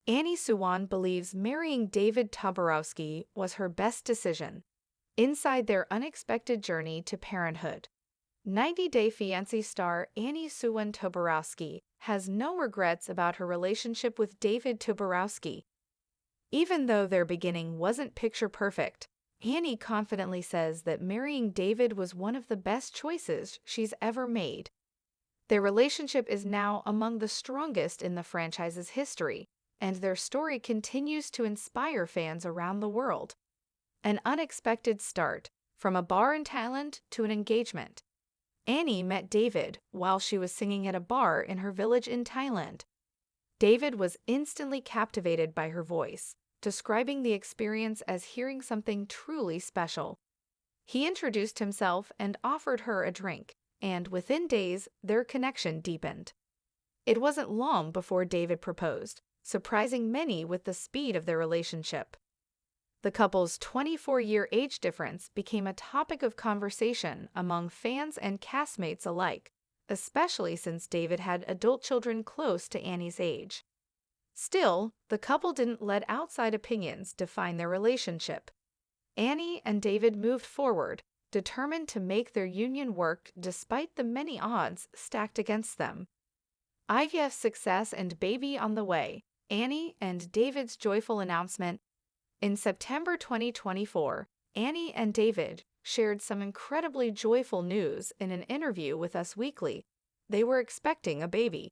Annie Suwan believes marrying David Toborowski was her best decision. Inside their unexpected journey to parenthood. 90 Day Fiancé star Annie Suwan Toborowski has no regrets about her relationship with David Toborowski. Even though their beginning wasn't picture perfect, Annie confidently says that marrying David was one of the best choices she's ever made. Their relationship is now among the strongest in the franchise's history, and their story continues to inspire fans around the world. An unexpected start, from a bar in Thailand to an engagement. Annie met David while she was singing at a bar in her village in Thailand. David was instantly captivated by her voice, describing the experience as hearing something truly special. He introduced himself and offered her a drink, and within days, their connection deepened. It wasn't long before David proposed, surprising many with the speed of their relationship. The couple's 24-year age difference became a topic of conversation among fans and castmates alike, especially since David had adult children close to Annie's age. Still, the couple didn't let outside opinions define their relationship. Annie and David moved forward, determined to make their union work despite the many odds stacked against them. IVF success and baby on the way. Annie and David's joyful announcement. In September 2024, Annie and David shared some incredibly joyful news in an interview with Us Weekly. They were expecting a baby.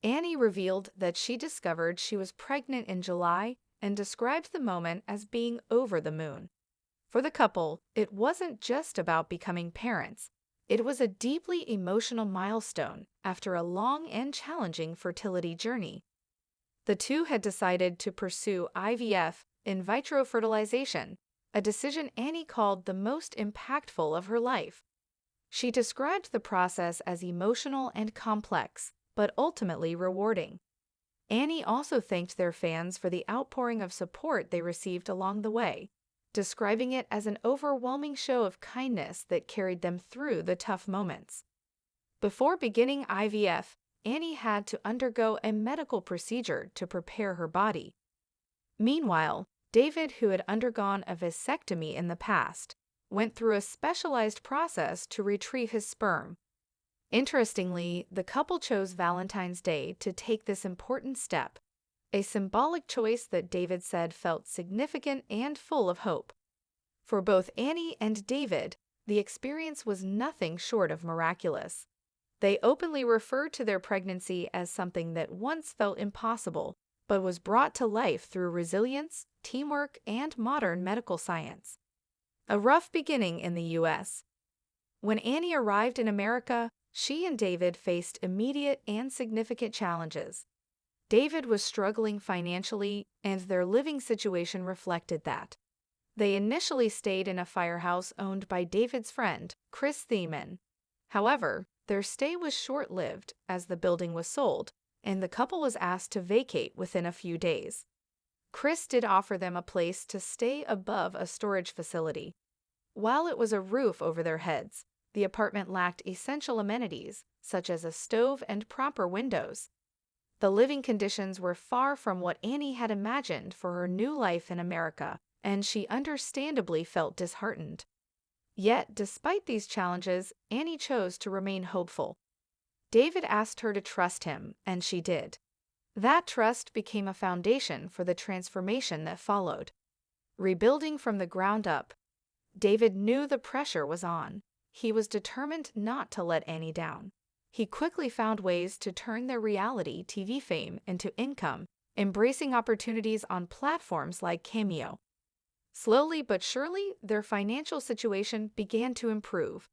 Annie revealed that she discovered she was pregnant in July and described the moment as being over the moon. For the couple, it wasn't just about becoming parents. It was a deeply emotional milestone after a long and challenging fertility journey. The two had decided to pursue IVF, in vitro fertilization, a decision Annie called the most impactful of her life. She described the process as emotional and complex, but ultimately rewarding. Annie also thanked their fans for the outpouring of support they received along the way, describing it as an overwhelming show of kindness that carried them through the tough moments. Before beginning IVF, Annie had to undergo a medical procedure to prepare her body. Meanwhile, David, who had undergone a vasectomy in the past, went through a specialized process to retrieve his sperm. Interestingly, the couple chose Valentine's Day to take this important step, a symbolic choice that David said felt significant and full of hope. For both Annie and David, the experience was nothing short of miraculous. They openly referred to their pregnancy as something that once felt impossible, but was brought to life through resilience, teamwork, and modern medical science. A rough beginning in the U.S. When Annie arrived in America, she and David faced immediate and significant challenges. David was struggling financially, and their living situation reflected that. They initially stayed in a firehouse owned by David's friend, Chris Thiemann. However, their stay was short-lived as the building was sold, and the couple was asked to vacate within a few days. Chris did offer them a place to stay above a storage facility. While it was a roof over their heads, the apartment lacked essential amenities, such as a stove and proper windows. The living conditions were far from what Annie had imagined for her new life in America, and she understandably felt disheartened. Yet, despite these challenges, Annie chose to remain hopeful. David asked her to trust him, and she did. That trust became a foundation for the transformation that followed. Rebuilding from the ground up, David knew the pressure was on. He was determined not to let Annie down. He quickly found ways to turn their reality TV fame into income, embracing opportunities on platforms like Cameo. Slowly but surely, their financial situation began to improve.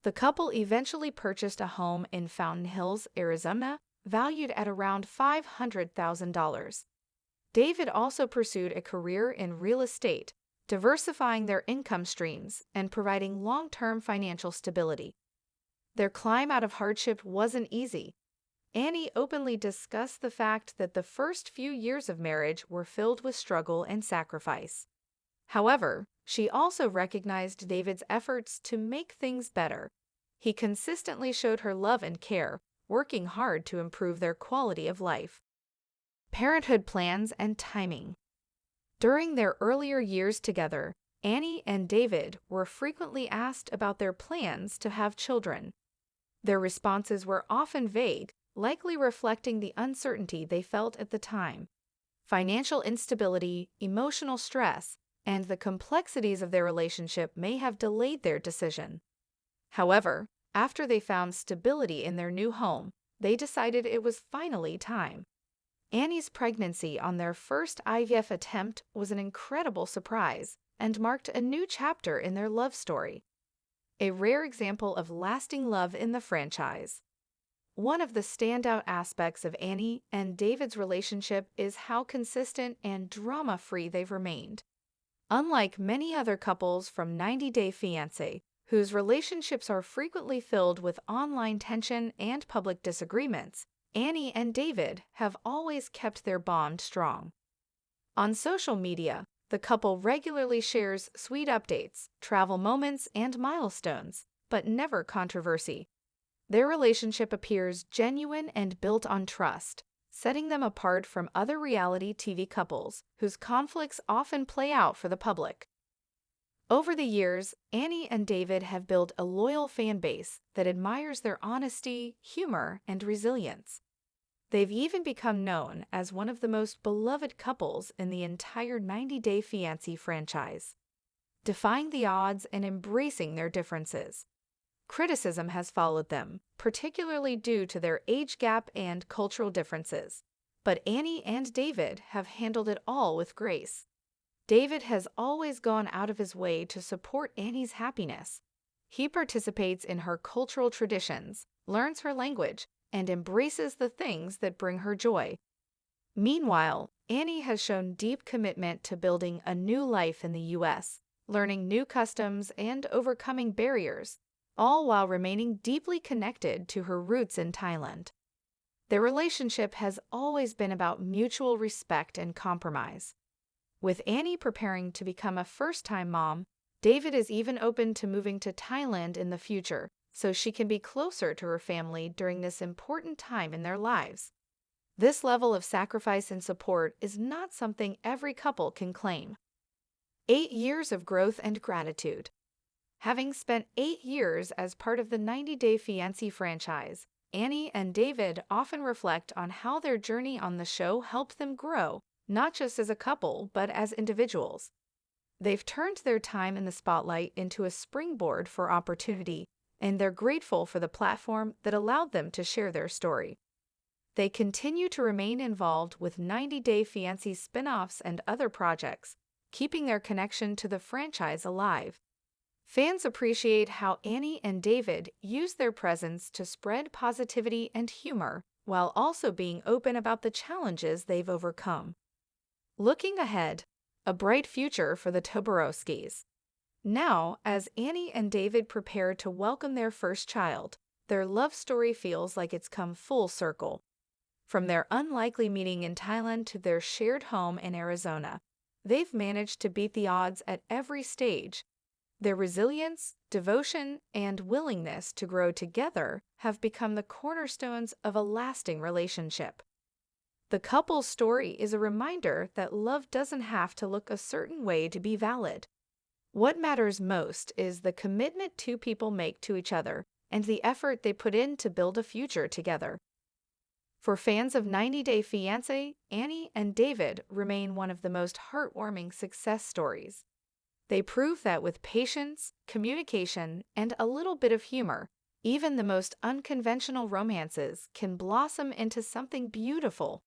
The couple eventually purchased a home in Fountain Hills, Arizona, valued at around $500,000. David also pursued a career in real estate, diversifying their income streams and providing long-term financial stability. Their climb out of hardship wasn't easy. Annie openly discussed the fact that the first few years of marriage were filled with struggle and sacrifice. However, she also recognized David's efforts to make things better. He consistently showed her love and care, working hard to improve their quality of life. Parenthood plans and timing. During their earlier years together, Annie and David were frequently asked about their plans to have children. Their responses were often vague, likely reflecting the uncertainty they felt at the time. Financial instability, emotional stress, and the complexities of their relationship may have delayed their decision. However, after they found stability in their new home, they decided it was finally time. Annie's pregnancy on their first IVF attempt was an incredible surprise and marked a new chapter in their love story. A rare example of lasting love in the franchise. One of the standout aspects of Annie and David's relationship is how consistent and drama-free they've remained. Unlike many other couples from 90 Day Fiancé, whose relationships are frequently filled with online tension and public disagreements, Annie and David have always kept their bond strong. On social media, the couple regularly shares sweet updates, travel moments, and milestones, but never controversy. Their relationship appears genuine and built on trust, setting them apart from other reality TV couples whose conflicts often play out for the public. Over the years, Annie and David have built a loyal fan base that admires their honesty, humor, and resilience. They've even become known as one of the most beloved couples in the entire 90 Day Fiancé franchise, defying the odds and embracing their differences. Criticism has followed them, particularly due to their age gap and cultural differences. But Annie and David have handled it all with grace. David has always gone out of his way to support Annie's happiness. He participates in her cultural traditions, learns her language, and embraces the things that bring her joy. Meanwhile, Annie has shown deep commitment to building a new life in the U.S., learning new customs and overcoming barriers, all while remaining deeply connected to her roots in Thailand. Their relationship has always been about mutual respect and compromise. With Annie preparing to become a first-time mom, David is even open to moving to Thailand in the future so she can be closer to her family during this important time in their lives. This level of sacrifice and support is not something every couple can claim. 8 years of growth and gratitude. Having spent 8 years as part of the 90 Day Fiancé franchise, Annie and David often reflect on how their journey on the show helped them grow, not just as a couple, but as individuals. They've turned their time in the spotlight into a springboard for opportunity, and they're grateful for the platform that allowed them to share their story. They continue to remain involved with 90 Day Fiancé spin-offs and other projects, keeping their connection to the franchise alive. Fans appreciate how Annie and David use their presence to spread positivity and humor, while also being open about the challenges they've overcome. Looking ahead, a bright future for the Toborowskis. Now, as Annie and David prepare to welcome their first child, their love story feels like it's come full circle. From their unlikely meeting in Thailand to their shared home in Arizona, they've managed to beat the odds at every stage. Their resilience, devotion, and willingness to grow together have become the cornerstones of a lasting relationship. The couple's story is a reminder that love doesn't have to look a certain way to be valid. What matters most is the commitment two people make to each other and the effort they put in to build a future together. For fans of 90 Day Fiancé, Annie and David remain one of the most heartwarming success stories. They prove that with patience, communication, and a little bit of humor, even the most unconventional romances can blossom into something beautiful.